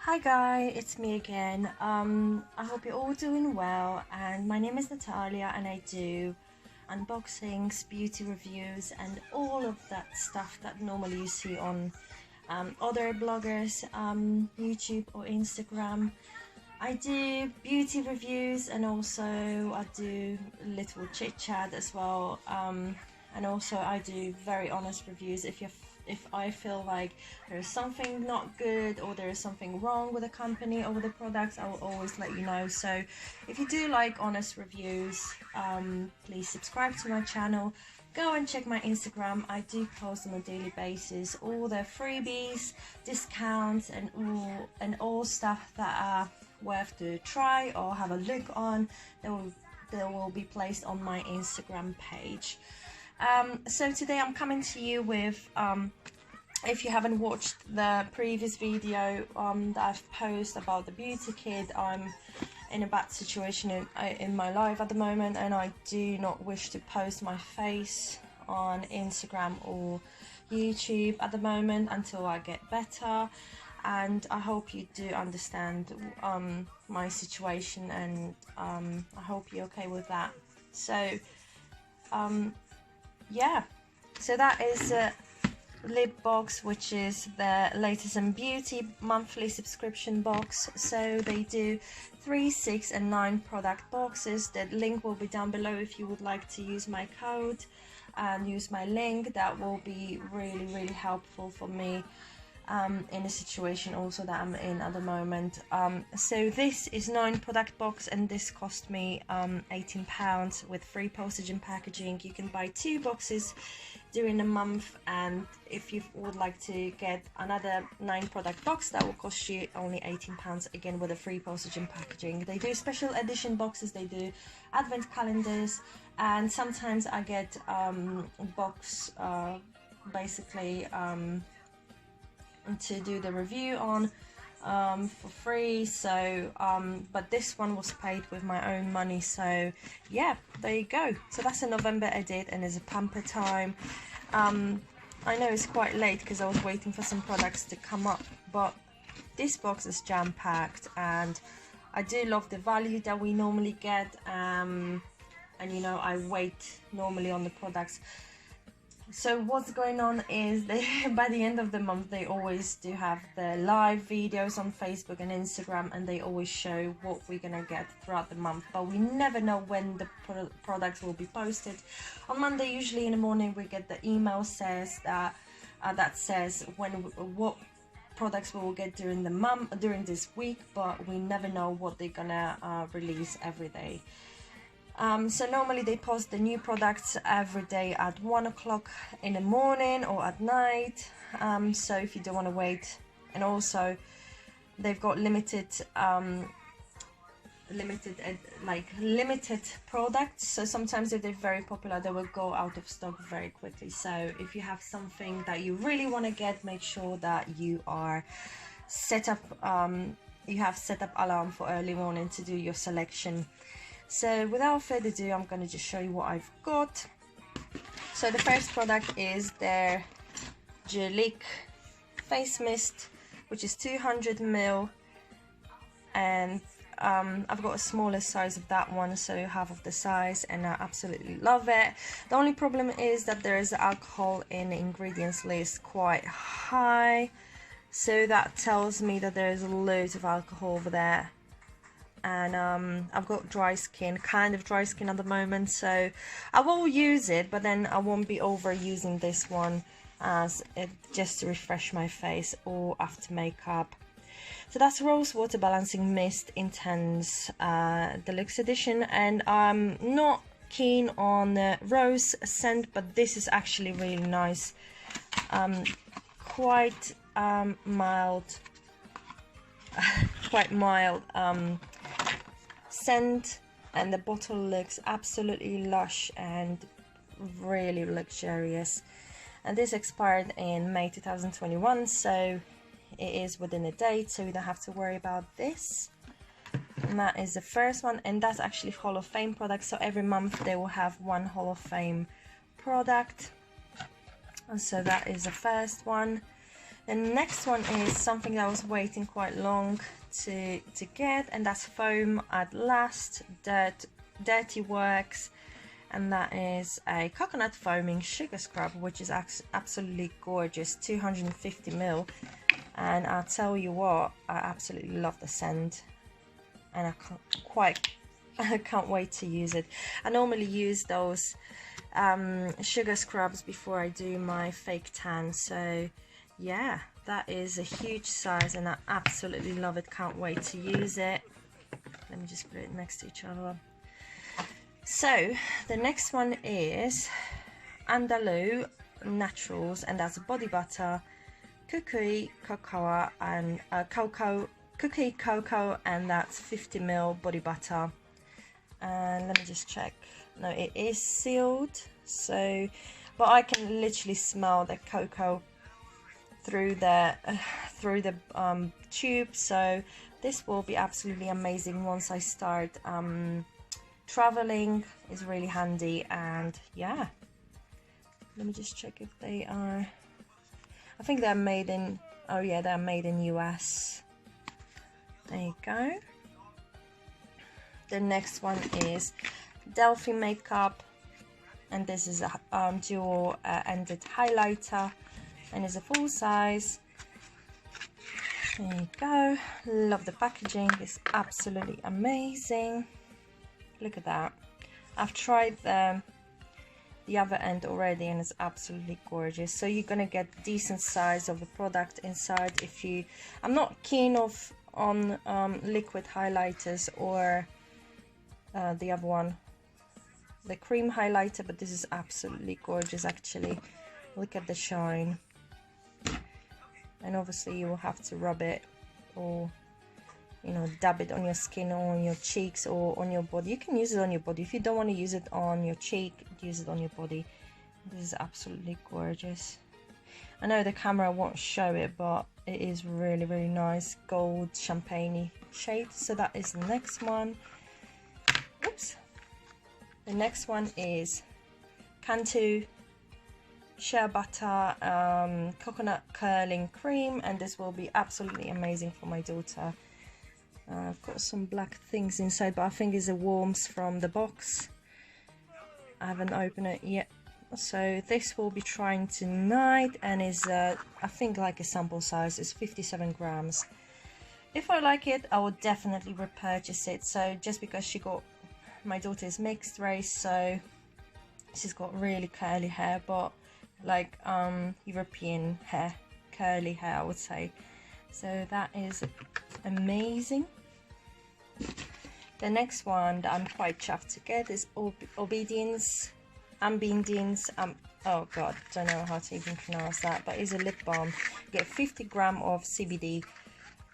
Hi guys, it's me again. I hope you're all doing well, and my name is Natalia and I do unboxings, beauty reviews and all of that stuff that normally you see on other bloggers, YouTube or Instagram. I do beauty reviews and also I do little chit chat as well, and also I do very honest reviews. If I feel like there's something not good or there is something wrong with the company or with the products, I will always let you know. So if you do like honest reviews, please subscribe to my channel. Go and check my Instagram. I do post on a daily basis all the freebies, discounts and all stuff that are worth to try or have a look on. They will be placed on my Instagram page. So today I'm coming to you with, if you haven't watched the previous video that I've posted about the beauty kit, I'm in a bad situation in my life at the moment, and I do not wish to post my face on Instagram or YouTube at the moment until I get better. And I hope you do understand my situation, and I hope you're okay with that. So yeah, so that is Lip Box, which is the latest in beauty monthly subscription box. So they do 3, 6 and 9 product boxes. The link will be down below if you would like to use my code and use my link. That will be really helpful for me in a situation also that I'm in at the moment. So this is 9 product box, and this cost me £18 with free postage and packaging. You can buy 2 boxes during the month, and if you would like to get another 9 product box, that will cost you only £18 again with a free postage and packaging. They do special edition boxes, they do advent calendars, and sometimes I get box basically to do the review on for free. So but this one was paid with my own money, so yeah, there you go. So that's a November edit and it's a pamper time. I know it's quite late because I was waiting for some products to come up, but this box is jam-packed and I do love the value that we normally get, and you know, I wait normally on the products. So what's going on is by the end of the month they always do have the live videos on Facebook and Instagram, and they always show what we're gonna get throughout the month, but we never know when the products will be posted. On Monday usually in the morning we get the email says that says what products we will get during this week, but we never know what they're gonna release every day. So normally they post the new products every day at 1 o'clock in the morning or at night, so if you don't want to wait. And also they've got limited products, so sometimes if they're very popular they will go out of stock very quickly. So if you have something that you really want to get, make sure that you are set up, you have set up alarm for early morning to do your selection. So without further ado, I'm going to just show you what I've got. So the first product is their Jurlique face mist, which is 200 ml, and I've got a smaller size of that one, so half of the size, and I absolutely love it. The only problem is that there is alcohol in the ingredients list quite high, so that tells me that there is loads of alcohol over there. And I've got kind of dry skin at the moment, so I will use it, but then I won't be overusing this one as it just to refresh my face or after makeup. So that's Rose Water Balancing Mist Intense Deluxe Edition, and I'm not keen on the rose scent, but this is actually really nice, quite mild scent, and the bottle looks absolutely lush and really luxurious. And this expired in May 2021, so it is within a date, so you don't have to worry about this. And that is the first one, and that's actually Hall of Fame product, so every month they will have one Hall of Fame product, and so that is the first one. The next one is something that I was waiting quite long to get, and that's Foam at Last Dirty Works, and that is a coconut foaming sugar scrub, which is absolutely gorgeous, 250 ml. And I'll tell you what, I absolutely love the scent, and I can't wait to use it. I normally use those sugar scrubs before I do my fake tan, so yeah, that is a huge size and I absolutely love it. Can't wait to use it. Let me just put it next to each other. So the next one is Andalou Naturals, and that's body butter, cookie cocoa, and cookie cocoa, and that's 50 ml body butter. And let me just check. No, it is sealed, so but I can literally smell the cocoa through the tube, so this will be absolutely amazing once I start traveling. Is really handy. And yeah, let me just check if they are, I think they're made in, oh yeah, they're made in US. There you go. The next one is Delphi Makeup, and this is a dual ended highlighter, and is a full size. There you go. Love the packaging, it's absolutely amazing. Look at that. I've tried the other end already, and it's absolutely gorgeous. So you're gonna get decent size of the product inside. If you, I'm not keen on liquid highlighters or the other one, the cream highlighter, but this is absolutely gorgeous actually. Look at the shine. And obviously you will have to rub it, or you know, dab it on your skin or on your cheeks or on your body. You can use it on your body. If you don't want to use it on your cheek, use it on your body. This is absolutely gorgeous. I know the camera won't show it, but it is really, really nice gold champagne shade. So that is the next one. Oops. The next one is Cantu shea butter coconut curling cream, and this will be absolutely amazing for my daughter. I've got some black things inside, but I think it's the worms from the box. I haven't opened it yet, so this will be trying tonight, and is I think like a sample size is 57 grams. If I like it, I will definitely repurchase it. So just because my daughter is mixed race, so she's got really curly hair, but like European hair, curly hair I would say. So that is amazing. The next one that I'm quite chuffed to get is Obedience Ambience. Oh god, don't know how to even pronounce that, but it's a lip balm. You get 50 grams of CBD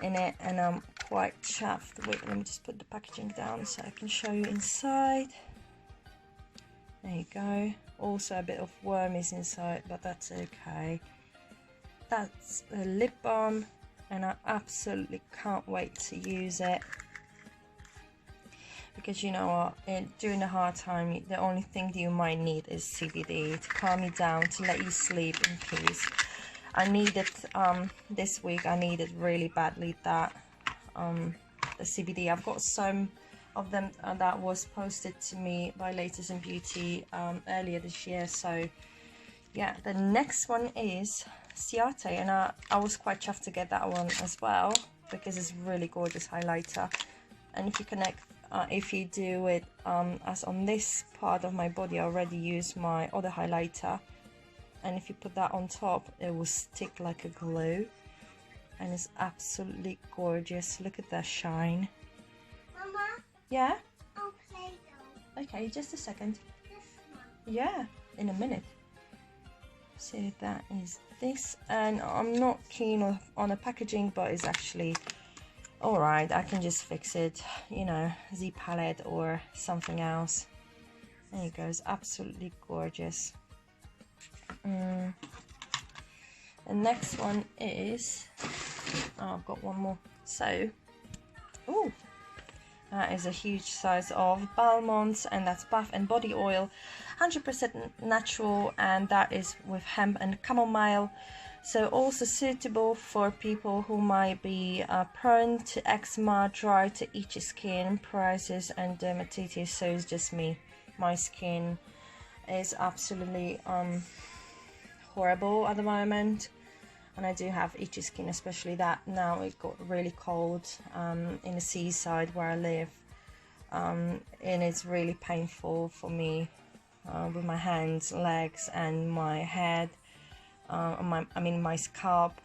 in it, and I'm quite chuffed. Wait, let me just put the packaging down so I can show you inside. There you go. Also a bit of wormies inside, but that's okay. That's a lip balm, and I absolutely can't wait to use it, because you know what, during a hard time, the only thing that you might need is CBD to calm you down, to let you sleep in peace. I needed this week, I needed really badly that the CBD. I've got some of them that was posted to me by Latest in Beauty earlier this year. So yeah, the next one is Ciate, and I was quite chuffed to get that one as well, because it's really gorgeous highlighter. And if you connect, if you do it as on this part of my body, I already use my other highlighter, and if you put that on top, it will stick like a glue, and it's absolutely gorgeous. Look at that shine. Mama? Yeah? I'll play though. Okay, just a second. This one. Yeah, in a minute. So that is this, and I'm not keen on the packaging, but it's actually alright. I can just fix it, you know, Z palette or something else. There you go, it's absolutely gorgeous. The next one is, oh, I've got one more. So, oh, that is a huge size of Balmont, and that's bath and body oil, 100% natural, and that is with hemp and chamomile. So also suitable for people who might be prone to eczema, dry to itchy skin, psoriasis and dermatitis. So it's just me. My skin is absolutely horrible at the moment, and I do have itchy skin, especially that now it got really cold in the seaside where I live, and it's really painful for me with my hands, legs and my head, my scalp,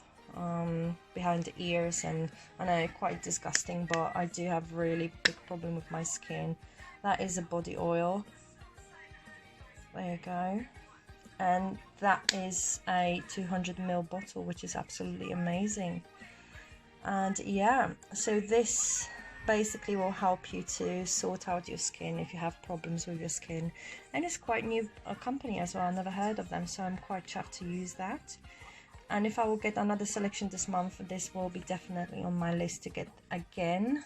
behind the ears, and I know quite disgusting, but I do have really big problem with my skin. That is a body oil. There you go. And that is a 200 ml bottle, which is absolutely amazing. And yeah, so this basically will help you to sort out your skin if you have problems with your skin. And it's quite new company as well. I never heard of them, so I'm quite chuffed to use that. And if I will get another selection this month, this will be definitely on my list to get again.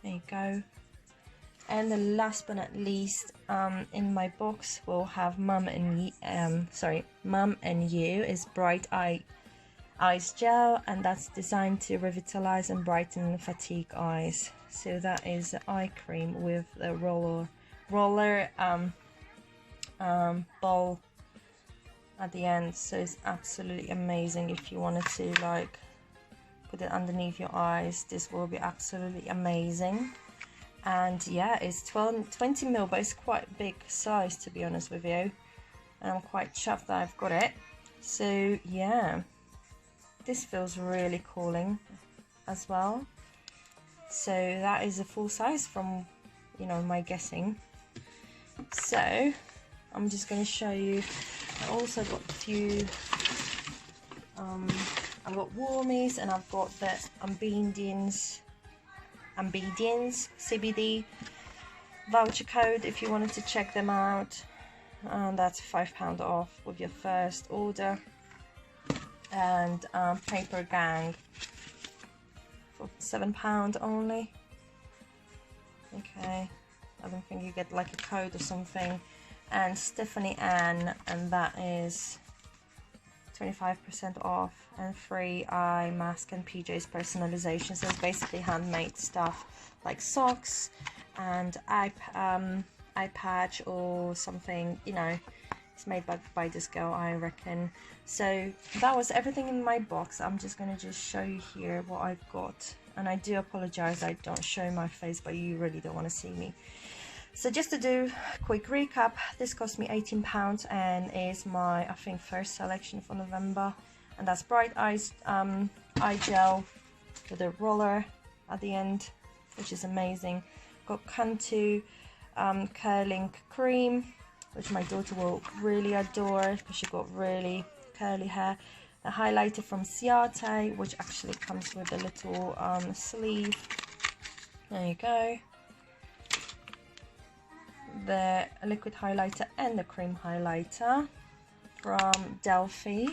There you go. And the last but not least, in my box we'll have Mum and You is Bright Eyes Gel, and that's designed to revitalize and brighten fatigue eyes. So that is the eye cream with the roller ball at the end. So it's absolutely amazing. If you wanted to like put it underneath your eyes, this will be absolutely amazing. And yeah, it's 20 ml, but it's quite a big size, to be honest with you, and I'm quite chuffed that I've got it. So yeah, this feels really cooling as well. So that is a full size from, you know, my guessing. So I'm just going to show you. I also got a few I've got warmies, and I've got the Ambedience CBD voucher code if you wanted to check them out, and that's £5 off with your first order. And Paper Gang for £7 only. Okay, I don't think you get like a code or something. And Stephanie Ann, and that is 25% off, and free eye mask and PJs personalization. So it's basically handmade stuff like socks and eye patch or something, you know. It's made by this girl, I reckon. So that was everything in my box. I'm just gonna show you here what I've got, and I do apologize I don't show my face, but you really don't want to see me. So just to do a quick recap, this cost me £18 and is my, I think, first selection for November. And that's Bright Eyes eye gel with a roller at the end, which is amazing. Got Cantu curling cream, which my daughter will really adore because she got really curly hair. A highlighter from Ciate, which actually comes with a little sleeve. There you go. The liquid highlighter and the cream highlighter from Delphi.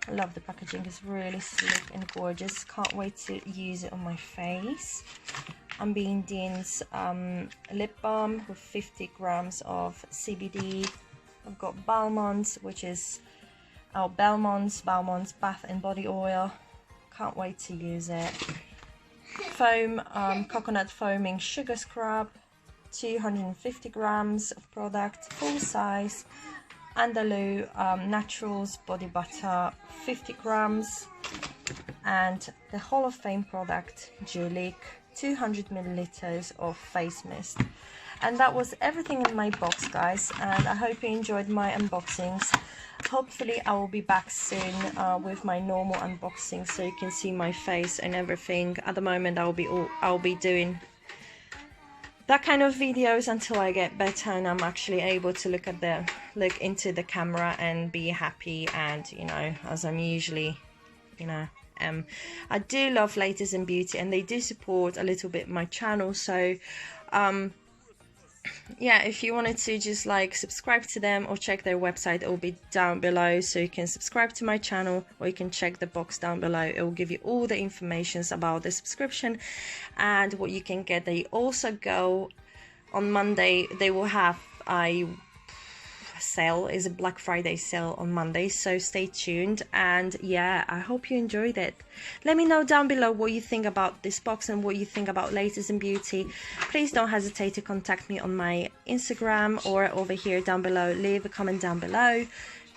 I love the packaging, it's really sleek and gorgeous. Can't wait to use it on my face. Ambedience lip balm with 50 grams of CBD. I've got Balmond's, which is Balmond's bath and body oil. Can't wait to use it. Foam, coconut foaming sugar scrub, 250 grams of product, full size. Andalou Naturals body butter, 50 grams. And the Hall of Fame product, Jurlique, 200 milliliters of face mist. And that was everything in my box, guys, and I hope you enjoyed my unboxings. Hopefully I will be back soon with my normal unboxing, so you can see my face and everything. At the moment I'll be doing that kind of videos until I get better and I'm actually able to look into the camera and be happy, and you know, as I'm usually, you know, I do love Latest in Beauty, and they do support a little bit my channel. So yeah, if you wanted to just like subscribe to them or check their website, it will be down below, so you can subscribe to my channel, or you can check the box down below. It will give you all the information about the subscription and what you can get. They also go on Monday, they will have a sale. It's a Black Friday sale on Monday, so stay tuned. And yeah, I hope you enjoyed it. Let me know down below what you think about this box and what you think about Latest in Beauty. Please don't hesitate to contact me on my Instagram or over here down below. Leave a comment down below.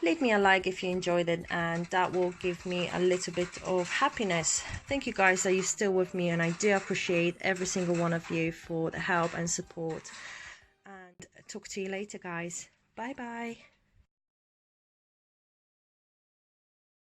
Leave me a like if you enjoyed it, and that will give me a little bit of happiness. Thank you guys that you're still with me, and I do appreciate every single one of you for the help and support. And talk to you later, guys. Bye bye.